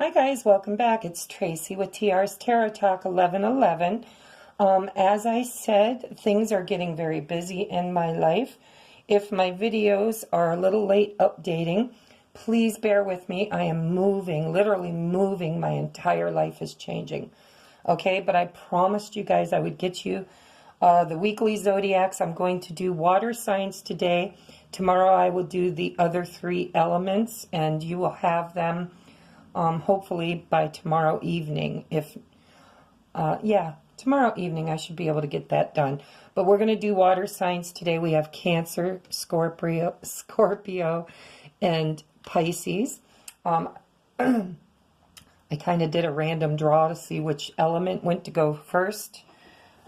Hi guys, welcome back. It's Tracy with TR's Tarot Talk 1111. As I said, things are getting very busy in my life. If my videos are a little late updating, please bear with me. I am moving, literally moving. My entire life is changing. Okay, but I promised you guys I would get you the weekly zodiacs. I'm going to do water signs today. Tomorrow I will do the other 3 elements, and you will have them hopefully by tomorrow evening. Tomorrow evening I should be able to get that done. But we're going to do water signs today. We have Cancer, Scorpio, and Pisces. I kind of did a random draw to see which element went to go first.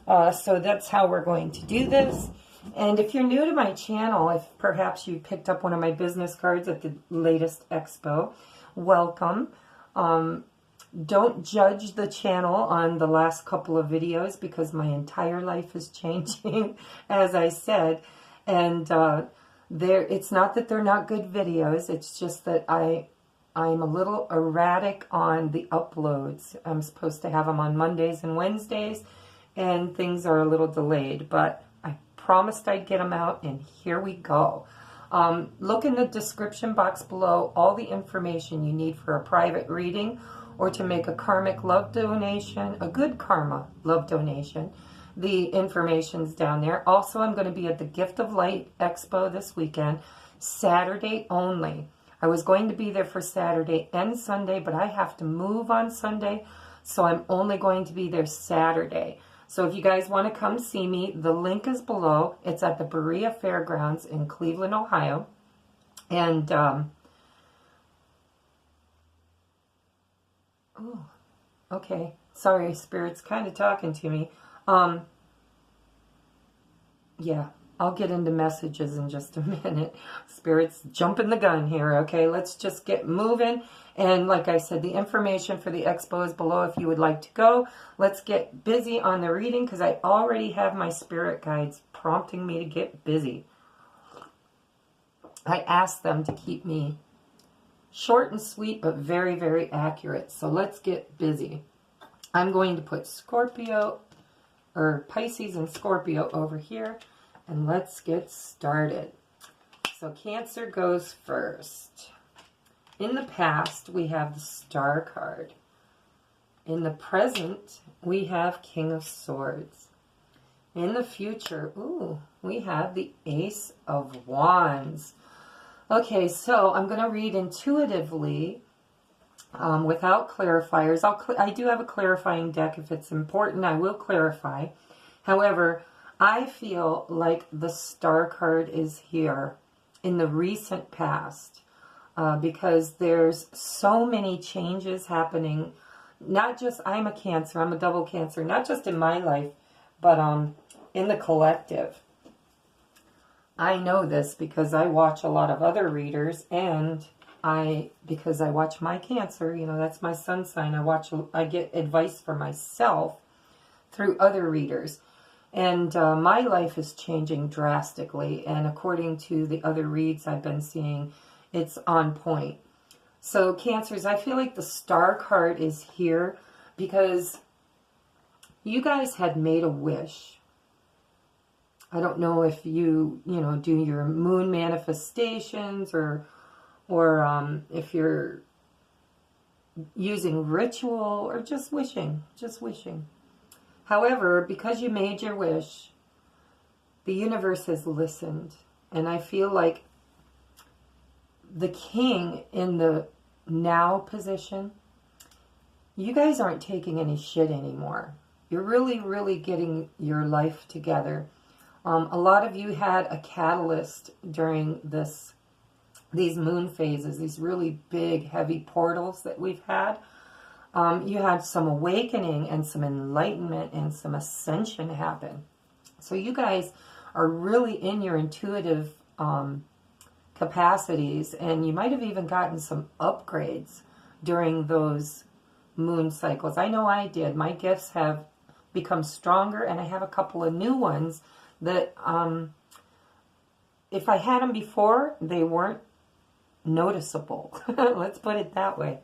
So that's how we're going to do this. And if you're new to my channel, if perhaps you picked up one of my business cards at the latest Expo, welcome. Don't judge the channel on the last couple of videos because my entire life is changing, as I said. And it's not that they're not good videos. It's just that I'm a little erratic on the uploads. I'm supposed to have them on Mondays and Wednesdays, and things are a little delayed. But I promised I'd get them out, and here we go. Look in the description box below, all the information you need for a private reading or to make a karmic love donation, a good karma love donation. The information's down there. Also, I'm going to be at the Gift of Light Expo this weekend, Saturday only. I was going to be there for Saturday and Sunday, but I have to move on Sunday, so I'm only going to be there Saturday. So if you guys want to come see me, the link is below. It's at the Berea Fairgrounds in Cleveland, Ohio. And, okay. Sorry, Spirit's kind of talking to me. Yeah, I'll get into messages in just a minute. Spirit's jumping the gun here, okay? Let's just get moving. And like I said, the information for the Expo is below if you would like to go. Let's get busy on the reading because I already have my spirit guides prompting me to get busy. I asked them to keep me short and sweet, but very, very accurate. So let's get busy. I'm going to put Scorpio, or Pisces and Scorpio over here, and let's get started. So Cancer goes first. In the past, we have the Star card. In the present, we have King of Swords. In the future, we have the Ace of Wands. Okay, so I'm going to read intuitively without clarifiers. I do have a clarifying deck. If it's important, I will clarify. However, I feel like the Star card is here in the recent past. Because there's so many changes happening. Not just, I'm a Cancer, I'm a double Cancer, not just in my life, but in the collective. I know this because I watch a lot of other readers, and because I watch my Cancer, you know, that's my sun sign. I get advice for myself through other readers. And my life is changing drastically, and according to the other reads I've been seeing, it's on point. So Cancers, I feel like the Star card is here because you guys had made a wish. I don't know if you do your moon manifestations or if you're using ritual or just wishing. However, because you made your wish, the universe has listened, and I feel like the King in the now position, you guys aren't taking any shit anymore. You're really, really getting your life together. A lot of you had a catalyst during these moon phases, these really big, heavy portals that we've had. You had some awakening and some enlightenment and some ascension happen. So you guys are really in your intuitive capacities, and you might have even gotten some upgrades during those moon cycles. I know I did. My gifts have become stronger, and I have a couple of new ones that if I had them before, they weren't noticeable. Let's put it that way.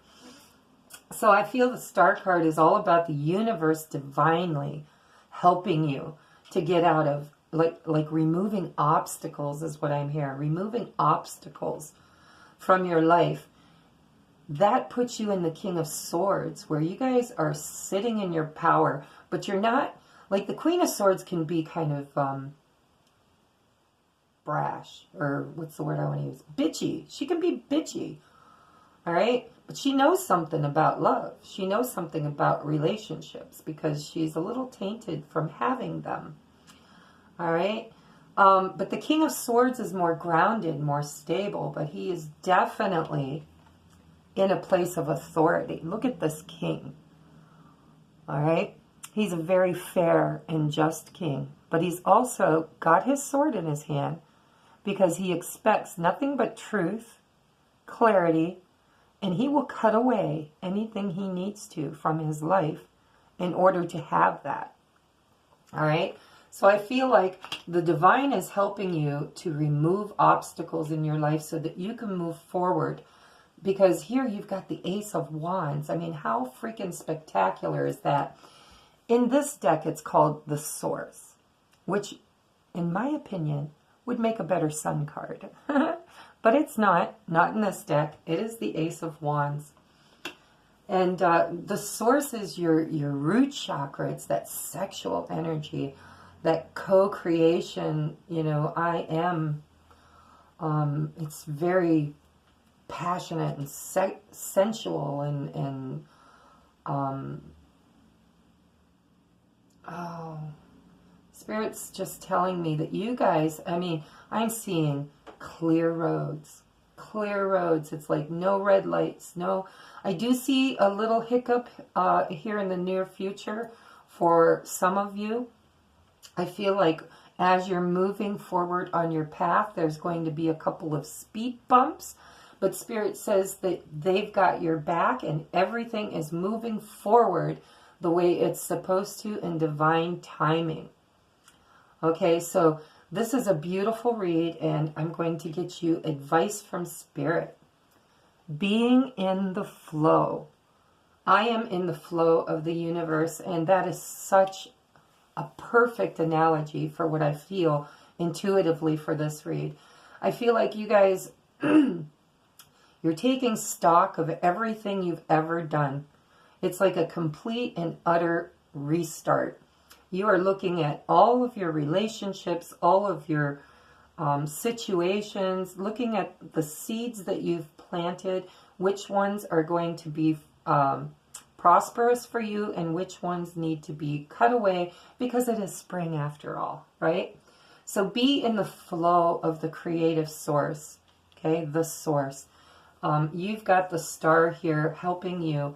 So I feel the Star card is all about the universe divinely helping you to get out of, like removing obstacles is what I'm hearing. Removing obstacles from your life. That puts you in the King of Swords, where you guys are sitting in your power, but you're not, like the Queen of Swords can be kind of brash, or what's the word I want to use? Bitchy. She can be bitchy, all right? But she knows something about love. She knows something about relationships because she's a little tainted from having them, all right? But the King of Swords is more grounded, more stable, but he is definitely in a place of authority. Look at this king, all right? He's a very fair and just king, but he's also got his sword in his hand because he expects nothing but truth, clarity, and he will cut away anything he needs to from his life in order to have that, all right? So I feel like the divine is helping you to remove obstacles in your life so that you can move forward. Because here you've got the Ace of Wands. I mean, how freaking spectacular is that? In this deck, it's called the Source, which, in my opinion, would make a better Sun card. But it's not in this deck. It is the Ace of Wands. And the Source is your root chakra. It's that sexual energy, that co-creation, you know, I am. It's very passionate and sensual and oh, Spirit's just telling me that you guys, I mean, I'm seeing clear roads. It's like no red lights. No, I do see a little hiccup here in the near future for some of you. I feel like as you're moving forward on your path, there's going to be a couple of speed bumps. But Spirit says that they've got your back and everything is moving forward the way it's supposed to in divine timing. Okay, so this is a beautiful read and I'm going to get you advice from Spirit. Being in the flow. I am in the flow of the universe, and that is such a perfect analogy for what I feel intuitively for this read. I feel like you guys... You're taking stock of everything you've ever done. It's like a complete and utter restart. You are looking at all of your relationships, all of your situations, looking at the seeds that you've planted, which ones are going to be prosperous for you and which ones need to be cut away because it is spring after all, right? So be in the flow of the creative source, okay, the source. You've got the star here helping you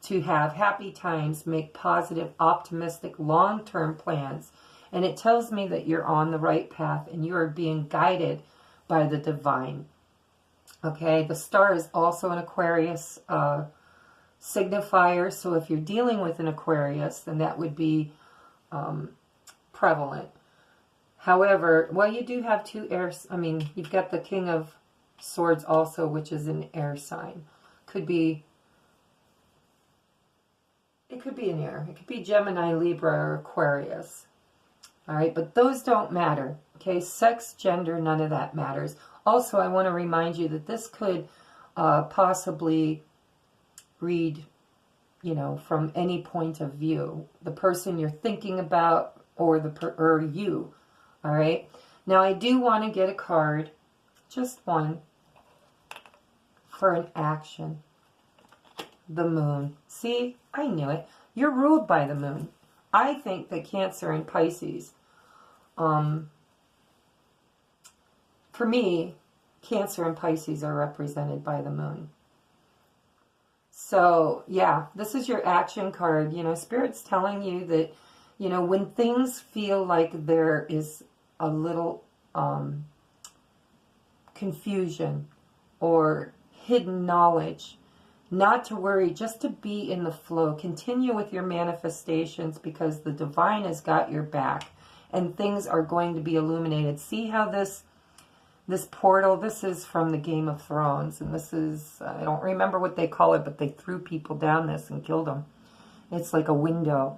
to have happy times, make positive, optimistic, long-term plans. And it tells me that you're on the right path and you are being guided by the divine. Okay, the star is also an Aquarius signifier. So if you're dealing with an Aquarius, then that would be prevalent. However, well, you do have two airs. I mean, you've got the King of Swords also, which is an air sign. Could be, it could be an air. It could be Gemini, Libra, or Aquarius. All right, but those don't matter. Okay, sex, gender, none of that matters. Also, I want to remind you that this could possibly read, you know, from any point of view. The person you're thinking about or you. All right. Now, I do want to get a card, just one, for an action. The moon. See, I knew it. You're ruled by the moon. I think that Cancer and Pisces, for me, Cancer and Pisces are represented by the moon. So, yeah, this is your action card. You know, Spirit's telling you that, you know, when things feel like there is a little confusion or hidden knowledge, not to worry, just to be in the flow. Continue with your manifestations because the divine has got your back and things are going to be illuminated. See how this this portal, this is from the Game of Thrones, and this is, I don't remember what they call it, but they threw people down this and killed them. It's like a window.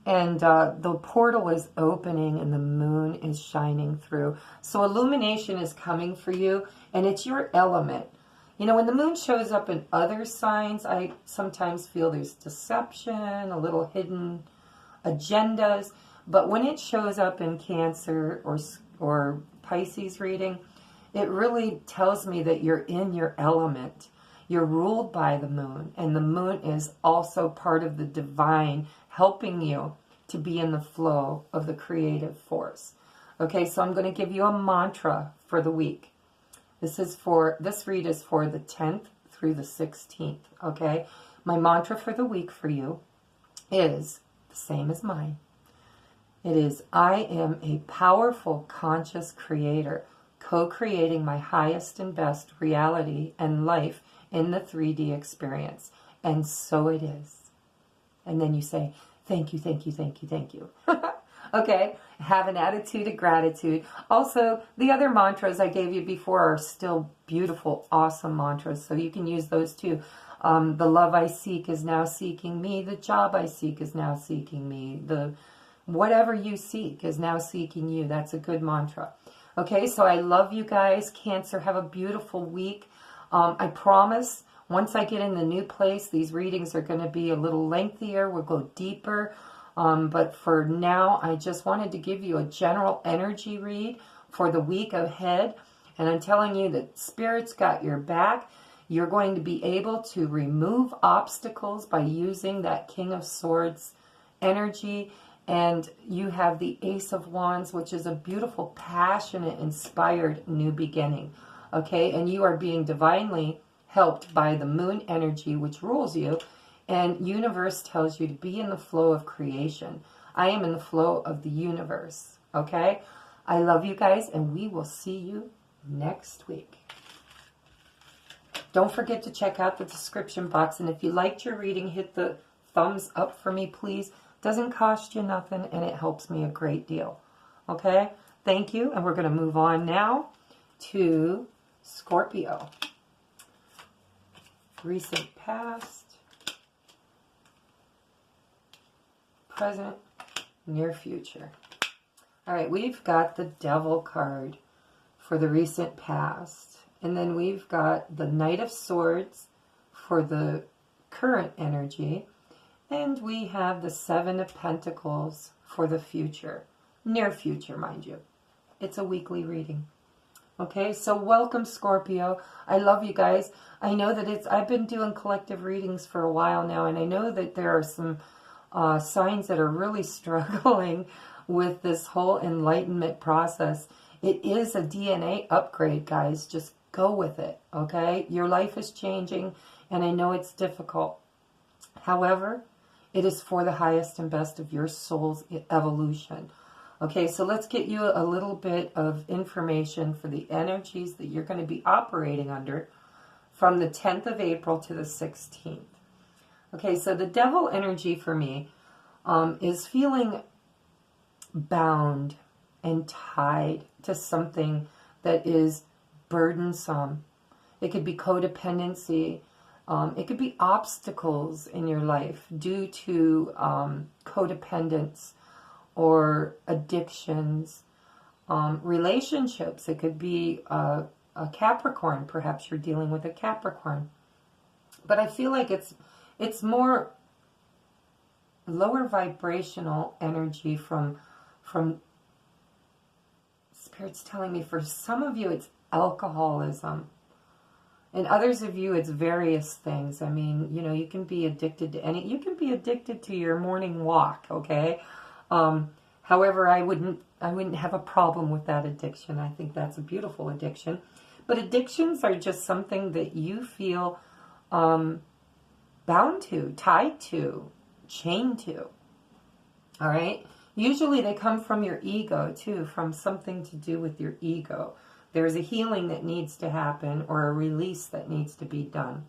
And the portal is opening and the moon is shining through. So illumination is coming for you, and it's your element. You know, when the moon shows up in other signs, I sometimes feel there's deception, a little hidden agendas. But when it shows up in Cancer or Pisces reading, it really tells me that you're in your element. You're ruled by the moon, and the moon is also part of the divine, helping you to be in the flow of the creative force. Okay, so I'm going to give you a mantra for the week. This read is for the 10th through the 16th. Okay, my mantra for the week for you is the same as mine. It is, I am a powerful conscious creator, co-creating my highest and best reality and life in the 3D experience. And so it is. And then you say, thank you, thank you, thank you, thank you. Okay, have an attitude of gratitude. Also, the other mantras I gave you before are still beautiful, awesome mantras, so you can use those too. The love I seek is now seeking me. The job I seek is now seeking me. Whatever you seek is now seeking you. That's a good mantra. Okay, so I love you guys. Cancer, have a beautiful week. I promise, once I get in the new place, these readings are going to be a little lengthier. We'll go deeper. But for now, I just wanted to give you a general energy read for the week ahead. And I'm telling you that Spirit's got your back. You're going to be able to remove obstacles by using that King of Swords energy. And you have the Ace of Wands, which is a beautiful, passionate, inspired new beginning. Okay, and you are being divinely helped by the moon energy, which rules you. And universe tells you to be in the flow of creation. I am in the flow of the universe. Okay, I love you guys, and we will see you next week. Don't forget to check out the description box. And if you liked your reading, hit the thumbs up for me, please. Doesn't cost you nothing, and it helps me a great deal. Okay? Thank you, and we're going to move on now to Scorpio. Recent past, present, near future. All right, we've got the Devil card for the recent past, and then we've got the Knight of Swords for the current energy. And we have the Seven of Pentacles for the future. Near future, mind you. It's a weekly reading. Okay, so welcome, Scorpio. I love you guys. I know that I've been doing collective readings for a while now, and I know that there are some signs that are really struggling with this whole enlightenment process. It is a DNA upgrade, guys. Just go with it, okay? Your life is changing, and I know it's difficult. However, it is for the highest and best of your soul's evolution. Okay, so let's get you a little bit of information for the energies that you're going to be operating under from the 10th of April to the 16th. Okay, so the Devil energy for me is feeling bound and tied to something that is burdensome. It could be codependency. It could be obstacles in your life due to codependence or addictions, relationships. It could be a Capricorn. Perhaps you're dealing with a Capricorn. But I feel like it's more lower vibrational energy from Spirit's telling me for some of you it's alcoholism. And others of you, it's various things. I mean, you know, you can be addicted to you can be addicted to your morning walk, okay? However, I wouldn't have a problem with that addiction. I think that's a beautiful addiction. But addictions are just something that you feel bound to, tied to, chained to. All right? Usually they come from your ego, too, from something to do with your ego. There's a healing that needs to happen or a release that needs to be done.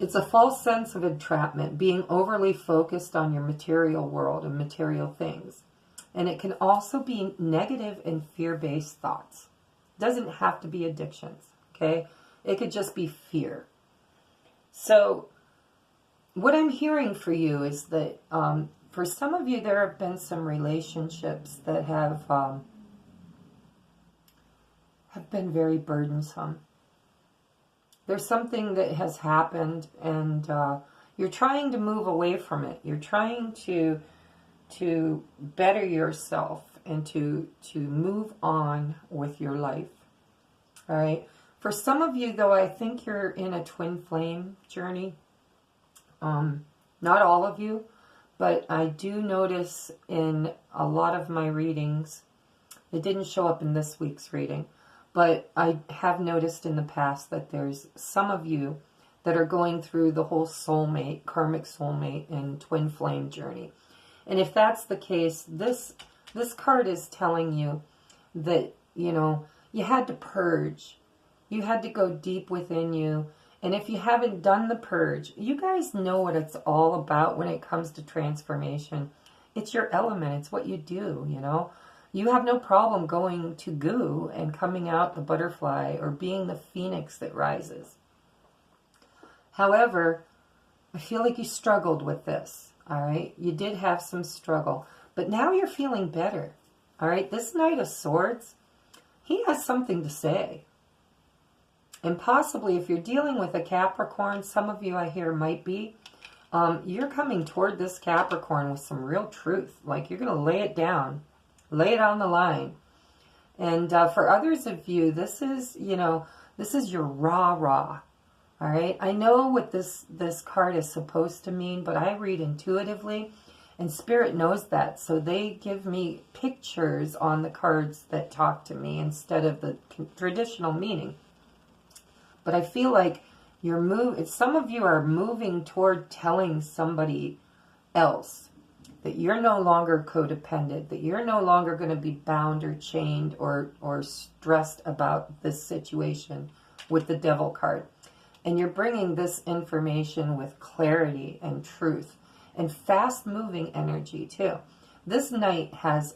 It's a false sense of entrapment, being overly focused on your material world and material things. And it can also be negative and fear-based thoughts. It doesn't have to be addictions, okay? It could just be fear. So what I'm hearing for you is that for some of you, there have been some relationships that have been very burdensome. There's something that has happened, and you're trying to move away from it. You're trying to better yourself and to move on with your life. All right. For some of you, though, I think you're in a twin flame journey. Not all of you, but I do notice in a lot of my readings, it didn't show up in this week's reading, but I have noticed in the past that there's some of you that are going through the whole soulmate, karmic soulmate, and twin flame journey. And if that's the case, this card is telling you that, you know, you had to purge. You had to go deep within you. And if you haven't done the purge, you guys know what it's all about when it comes to transformation. It's your element. It's what you do, you know. You have no problem going to goo and coming out the butterfly or being the phoenix that rises. However, I feel like you struggled with this, all right? You did have some struggle, but now you're feeling better, all right? This Knight of Swords, he has something to say. And possibly if you're dealing with a Capricorn, some of you I hear might be, you're coming toward this Capricorn with some real truth. Like you're going to lay it down. Lay it on the line. And for others of you, this is, you know, this is your rah-rah. All right? I know what this card is supposed to mean, but I read intuitively, and Spirit knows that. So they give me pictures on the cards that talk to me instead of the traditional meaning. But I feel like some of you are moving toward telling somebody else that you're no longer codependent, that you're no longer going to be bound or chained or stressed about this situation with the Devil card. And you're bringing this information with clarity and truth and fast-moving energy too. This Knight has...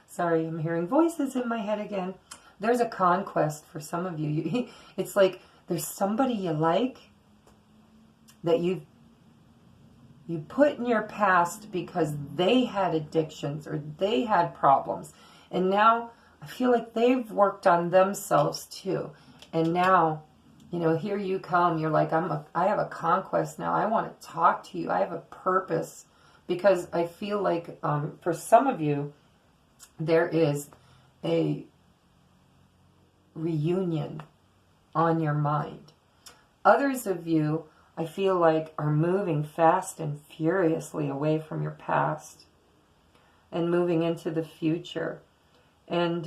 Sorry, I'm hearing voices in my head again. There's a conquest for some of you. It's like there's somebody you like that you put in your past because they had addictions or they had problems. And now I feel like they've worked on themselves too. And now, you know, here you come. You're like, I have a conquest now. I want to talk to you. I have a purpose. Because I feel like for some of you, there is a reunion on your mind. Others of you, I feel like, are moving fast and furiously away from your past and moving into the future. And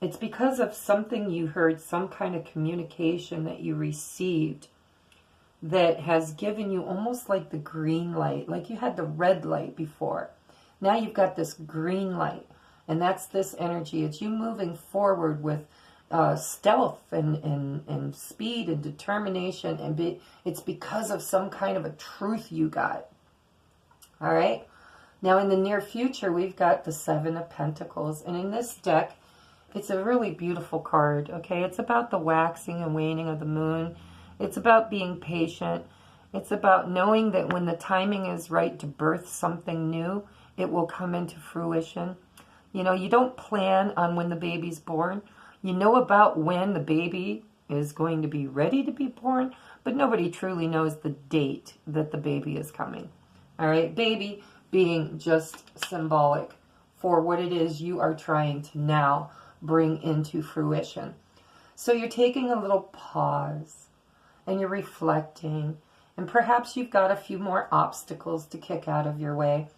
it's because of something you heard, some kind of communication that you received that has given you almost like the green light, like you had the red light before. Now you've got this green light, and that's this energy. It's you moving forward with stealth and speed and determination, and it's because of some kind of a truth you got. All right? Now in the near future, we've got the Seven of Pentacles, and in this deck, it's a really beautiful card, okay? It's about the waxing and waning of the moon. It's about being patient. It's about knowing that when the timing is right to birth something new, it will come into fruition. You know, you don't plan on when the baby's born. You know about when the baby is going to be ready to be born, but nobody truly knows the date that the baby is coming. All right, baby being just symbolic for what it is you are trying to now bring into fruition. So you're taking a little pause and you're reflecting, and perhaps you've got a few more obstacles to kick out of your way,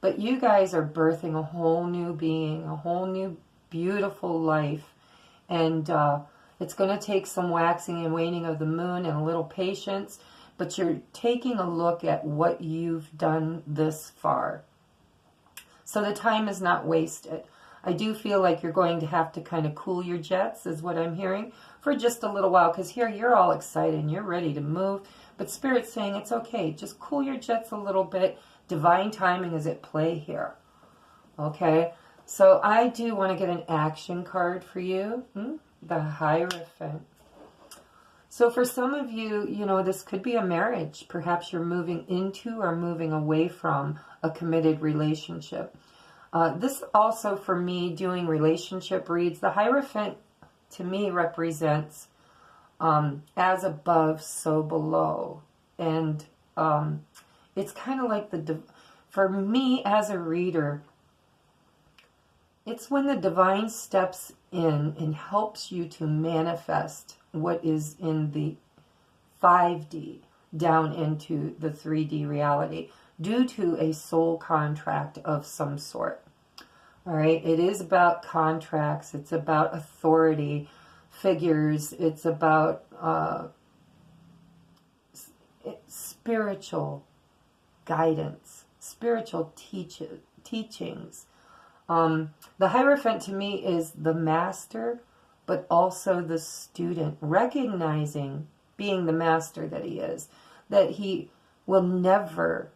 but you guys are birthing a whole new being, a whole new beautiful life. And it's going to take some waxing and waning of the moon and a little patience, but you're taking a look at what you've done this far. So the time is not wasted. I do feel like you're going to have to kind of cool your jets, is what I'm hearing, for just a little while. Because here you're all excited and you're ready to move. But Spirit's saying it's okay. Just cool your jets a little bit. Divine timing is at play here. Okay? So I do want to get an action card for you. The Hierophant. So for some of you, you know, this could be a marriage. Perhaps you're moving into or moving away from a committed relationship. This also, for me, doing relationship reads, the Hierophant to me represents as above, so below. And it's kind of like for me as a reader, it's when the divine steps in and helps you to manifest what is in the 5D down into the 3D reality due to a soul contract of some sort. All right, it is about contracts, it's about authority figures, it's about spiritual guidance, spiritual teachings. The Hierophant to me is the master, but also the student, recognizing, being the master that he is, that he will never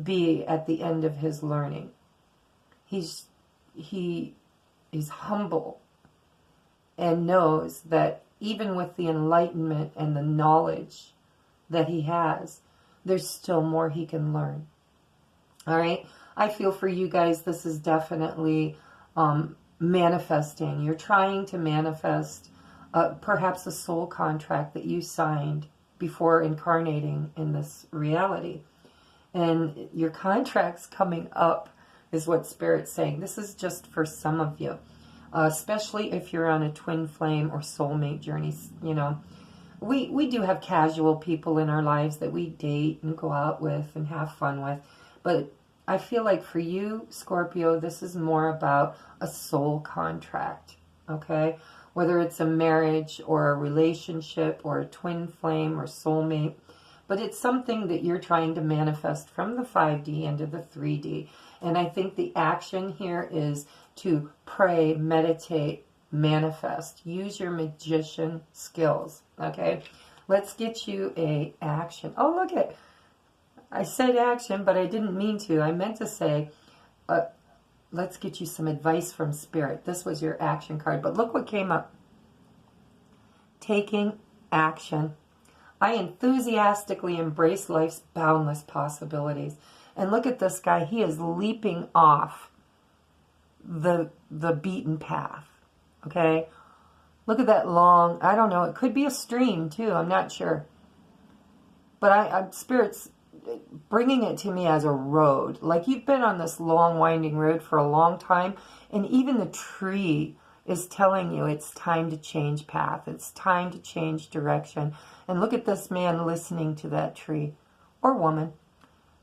be at the end of his learning. He is humble and knows that even with the enlightenment and the knowledge that he has, there's still more he can learn. All right? I feel for you guys, this is definitely manifesting. You're trying to manifest perhaps a soul contract that you signed before incarnating in this reality. And your contract's coming up is what Spirit's saying. This is just for some of you, especially if you're on a twin flame or soulmate journey. You know, we do have casual people in our lives that we date and go out with and have fun with. But I feel like for you, Scorpio, this is more about a soul contract, okay? Whether it's a marriage or a relationship or a twin flame or soulmate, but it's something that you're trying to manifest from the 5D into the 3D. And I think the action here is to pray, meditate, manifest. Use your magician skills, okay? Let's get you a action. Oh, look at, I said action, but I didn't mean to. I meant to say, let's get you some advice from Spirit. This was your action card, but look what came up. Taking action. I enthusiastically embrace life's boundless possibilities. And look at this guy. He is leaping off the beaten path. Okay? Look at that long, I don't know, it could be a stream too. I'm not sure. But Spirit's bringing it to me as a road. Like you've been on this long winding road for a long time. And even the tree is telling you it's time to change path. It's time to change direction. And look at this man listening to that tree, or woman,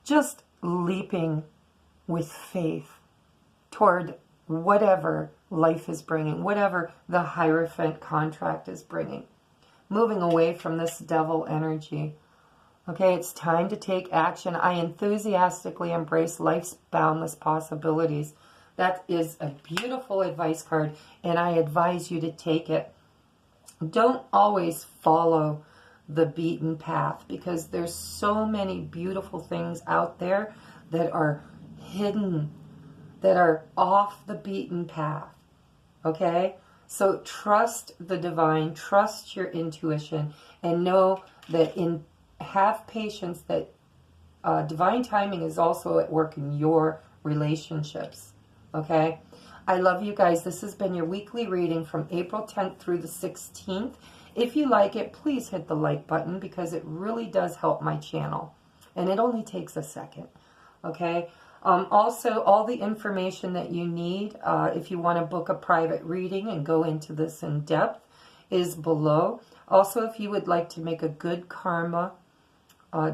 just leaping with faith toward whatever life is bringing, whatever the Hierophant contract is bringing. Moving away from this devil energy. Okay, it's time to take action. I enthusiastically embrace life's boundless possibilities. That is a beautiful advice card, and I advise you to take it. Don't always follow the beaten path, because there's so many beautiful things out there that are hidden, that are off the beaten path. Okay? So trust the divine, trust your intuition, and know that have patience that divine timing is also at work in your relationships. Okay? I love you guys. This has been your weekly reading from April 10th through the 16th. If you like it, please hit the like button, because it really does help my channel. And it only takes a second. Okay? Also, all the information that you need, if you want to book a private reading and go into this in depth, is below. Also, if you would like to make a good karma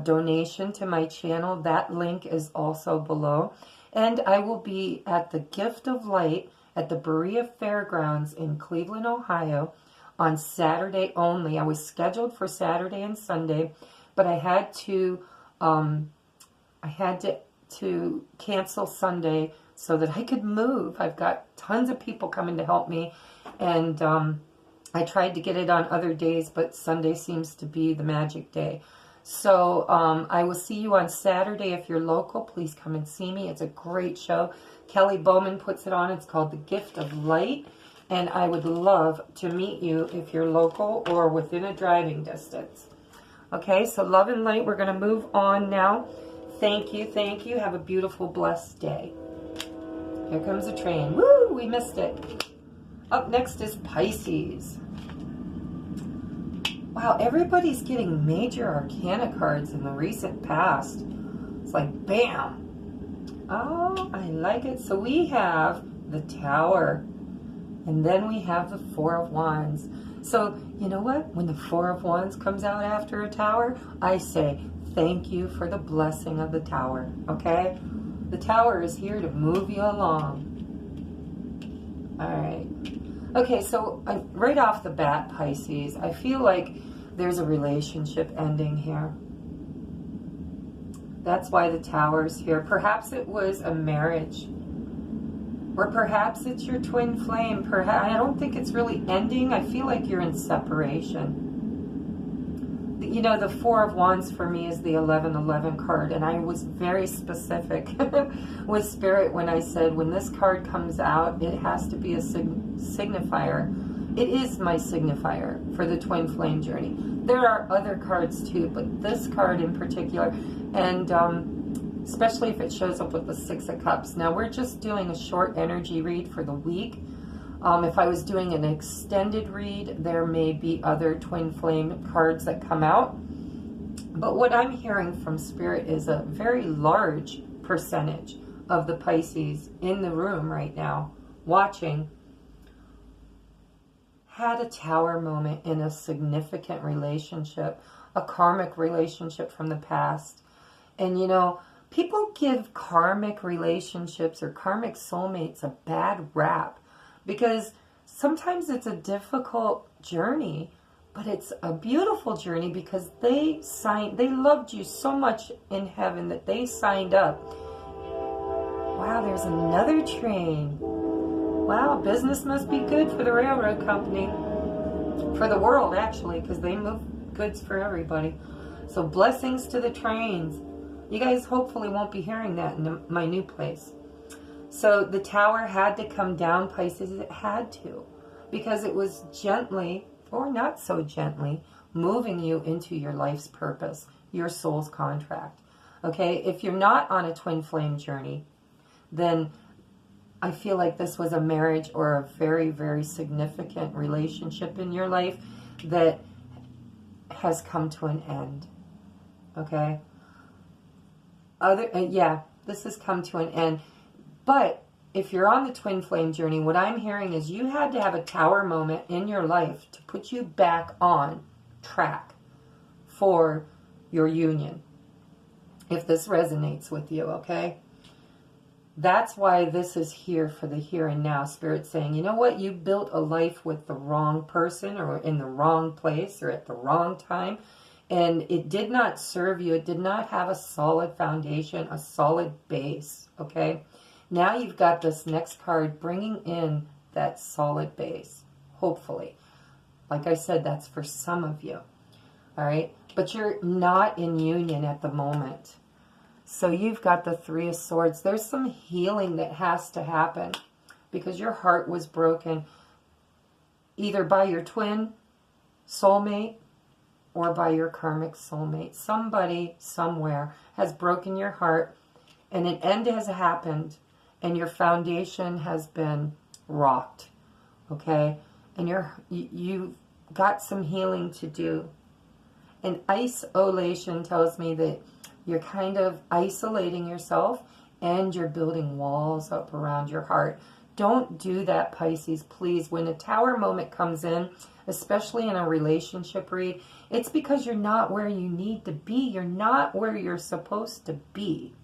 donation to my channel, that link is also below. And I will be at the Gift of Light at the Berea Fairgrounds in Cleveland, Ohio on Saturday only. I was scheduled for Saturday and Sunday, but I had to cancel Sunday so that I could move. I've got tons of people coming to help me, and I tried to get it on other days, but Sunday seems to be the magic day. So I will see you on Saturday. If you're local, please come and see me. It's a great show. Kelly Bowman puts it on. It's called The Gift of Light. And I would love to meet you if you're local or within a driving distance. Okay, so love and light. We're going to move on now. Thank you, thank you. Have a beautiful, blessed day. Here comes a train. Woo, we missed it. Up next is Pisces. Wow, everybody's getting major arcana cards in the recent past. It's like, bam. Oh, I like it. So we have the Tower. And then we have the Four of Wands. So, you know what? When the Four of Wands comes out after a Tower, I say, thank you for the blessing of the Tower. Okay? The Tower is here to move you along. All right. Okay, so right off the bat, Pisces, I feel like there's a relationship ending here. That's why the Tower's here. Perhaps it was a marriage. Or perhaps it's your twin flame. Perhaps, I don't think it's really ending. I feel like you're in separation. You know, the Four of Wands for me is the 1111 card. And I was very specific with Spirit when I said, when this card comes out, it has to be a signifier. It is my signifier for the twin flame journey. There are other cards too, but this card in particular, and especially if it shows up with the Six of Cups. Now, we're just doing a short energy read for the week. If I was doing an extended read, there may be other twin flame cards that come out. But what I'm hearing from Spirit is a very large percentage of the Pisces in the room right now, watching, had a Tower moment in a significant relationship, a karmic relationship from the past. And, you know, people give karmic relationships or karmic soulmates a bad rap because sometimes it's a difficult journey, but it's a beautiful journey because they loved you so much in heaven that they signed up. Wow, there's another train. Wow, business must be good for the railroad company. For the world, actually, because they move goods for everybody. So blessings to the trains. You guys hopefully won't be hearing that in my new place. So the Tower had to come down, Pisces. It had to. Because it was gently, or not so gently, moving you into your life's purpose, your soul's contract. Okay? If you're not on a twin flame journey, then I feel like this was a marriage or a very, very significant relationship in your life that has come to an end. Okay? Yeah, this has come to an end. But if you're on the twin flame journey, what I'm hearing is you had to have a Tower moment in your life to put you back on track for your union. If this resonates with you, okay? That's why this is here for the here and now. Spirit saying, you know what? You built a life with the wrong person or in the wrong place or at the wrong time. And it did not serve you. It did not have a solid foundation, a solid base. Okay? Now you've got this next card bringing in that solid base. Hopefully. Like I said, that's for some of you. All right? But you're not in union at the moment. So you've got the Three of Swords. There's some healing that has to happen because your heart was broken either by your twin soulmate or by your karmic soulmate. Somebody somewhere has broken your heart and an end has happened and your foundation has been rocked. Okay? And you've got some healing to do. And isolation tells me that you're kind of isolating yourself and you're building walls up around your heart. Don't do that, Pisces, please. When a Tower moment comes in, especially in a relationship read, it's because you're not where you need to be. You're not where you're supposed to be.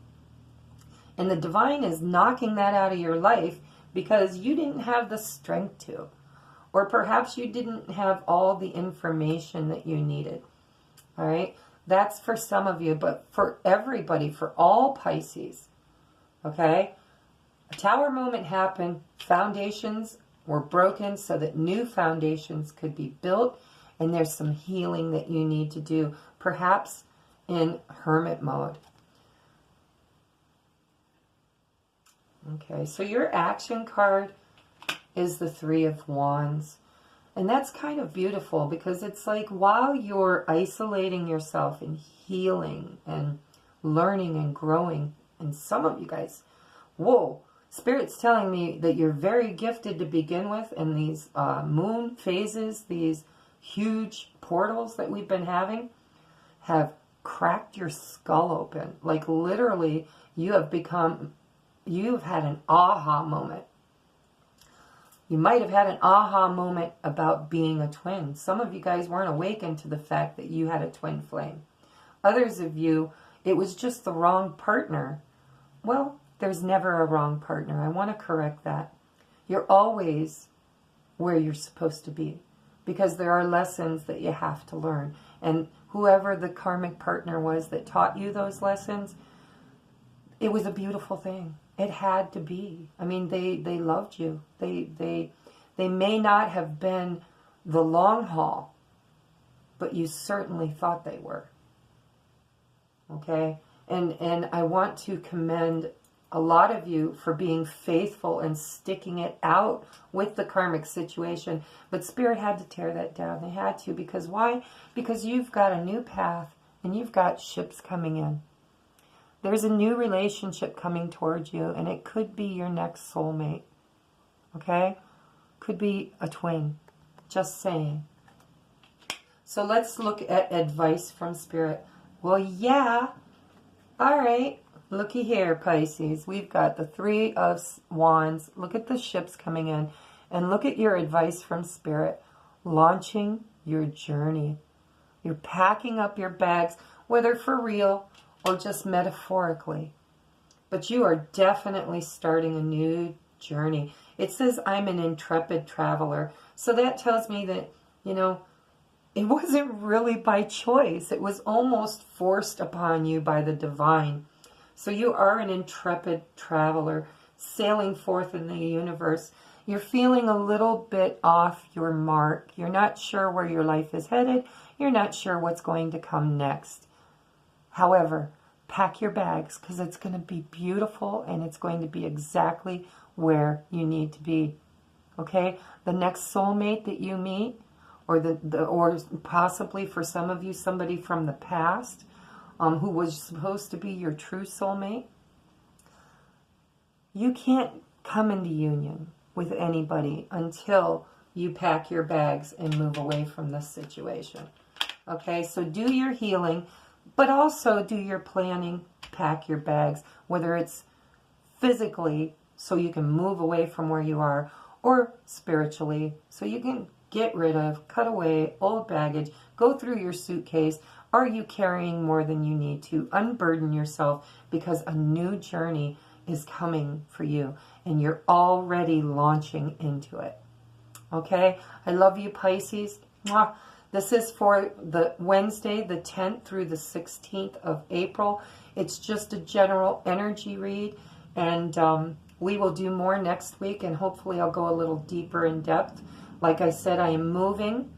And the divine is knocking that out of your life because you didn't have the strength to. Or perhaps you didn't have all the information that you needed. All right? That's for some of you, but for everybody, for all Pisces, okay? A tower moment happened. Foundations were broken so that new foundations could be built. And there's some healing that you need to do, perhaps in hermit mode. Okay, so your action card is the Three of Wands. And that's kind of beautiful because it's like while you're isolating yourself and healing and learning and growing, and some of you guys, whoa, Spirit's telling me that you're very gifted to begin with, and these moon phases, these huge portals that we've been having, have cracked your skull open. Like literally, you've had an aha moment. You might have had an aha moment about being a twin. Some of you guys weren't awakened to the fact that you had a twin flame. Others of you, it was just the wrong partner. Well, there's never a wrong partner. I want to correct that. You're always where you're supposed to be because there are lessons that you have to learn. And whoever the karmic partner was that taught you those lessons, it was a beautiful thing. It had to be. I mean, they loved you. They may not have been the long haul, but you certainly thought they were. Okay? And I want to commend a lot of you for being faithful and sticking it out with the karmic situation. But Spirit had to tear that down. They had to. Because why? Because you've got a new path and you've got ships coming in. There's a new relationship coming towards you, and it could be your next soulmate. Okay? Could be a twin. Just saying. So let's look at advice from Spirit. Well, yeah. All right. Looky here, Pisces. We've got the Three of Wands. Look at the ships coming in. And look at your advice from Spirit. Launching your journey. You're packing up your bags, whether for real or just metaphorically. But you are definitely starting a new journey. It says, I'm an intrepid traveler. So that tells me that, you know, it wasn't really by choice. It was almost forced upon you by the divine. So you are an intrepid traveler, sailing forth in the universe. You're feeling a little bit off your mark. You're not sure where your life is headed. You're not sure what's going to come next. However, pack your bags because it's going to be beautiful and it's going to be exactly where you need to be. Okay? The next soulmate that you meet, or or possibly for some of you, somebody from the past who was supposed to be your true soulmate, you can't come into union with anybody until you pack your bags and move away from this situation. Okay? So do your healing. But also do your planning, pack your bags, whether it's physically so you can move away from where you are, or spiritually so you can get rid of, cut away old baggage, go through your suitcase. Are you carrying more than you need to? Unburden yourself because a new journey is coming for you and you're already launching into it. Okay? I love you, Pisces. Mwah. This is for the Wednesday, the 10th through the 16th of April. It's just a general energy read, and we will do more next week, and hopefully I'll go a little deeper in depth. Like I said, I am moving.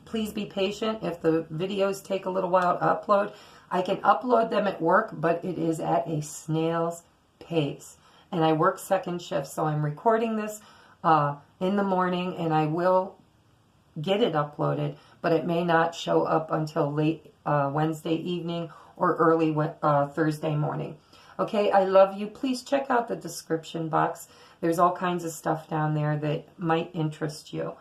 Please be patient if the videos take a little while to upload. I can upload them at work, but it is at a snail's pace. And I work second shift, so I'm recording this in the morning, and I will get it uploaded, but it may not show up until late Wednesday evening or early Thursday morning. Okay, I love you. Please check out the description box. There's all kinds of stuff down there that might interest you.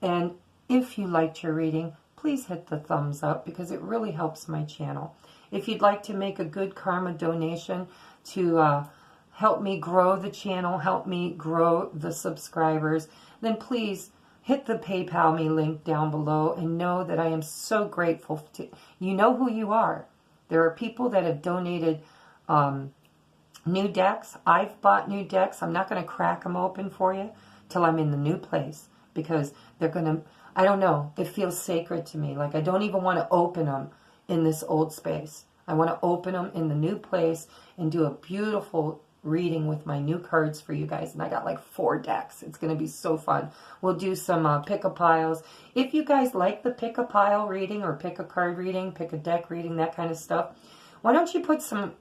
And if you liked your reading, please hit the thumbs up because it really helps my channel. If you'd like to make a good karma donation to help me grow the channel, help me grow the subscribers, then please hit the PayPal me link down below and know that I am so grateful to you. Know who you are. There are people that have donated new decks. I've bought new decks. I'm not going to crack them open for you till I'm in the new place because they're going to, I don't know, it feels sacred to me. Like I don't even want to open them in this old space. I want to open them in the new place and do a beautiful reading with my new cards for you guys. And I got like 4 decks. It's going to be so fun. We'll do some pick-a-piles. If you guys like the pick-a-pile reading or pick-a-card reading, pick-a-deck reading, that kind of stuff, why don't you put some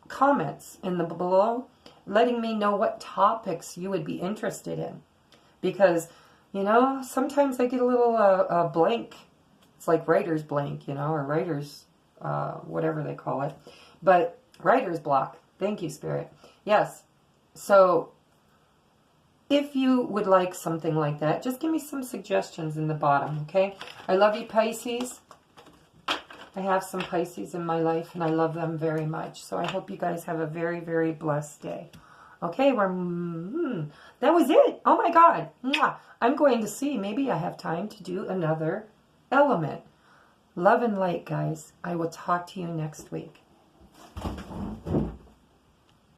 comments in the below letting me know what topics you would be interested in. Because, you know, sometimes I get a little blank. It's like writer's blank, you know, or writer's whatever they call it. But writer's block. Thank you, Spirit. Yes. So if you would like something like that, just give me some suggestions in the bottom, okay? I love you, Pisces. I have some Pisces in my life, and I love them very much. So I hope you guys have a very, very blessed day. Okay, that was it. Oh, my God. Mwah. I'm going to see. Maybe I have time to do another element. Love and light, guys. I will talk to you next week.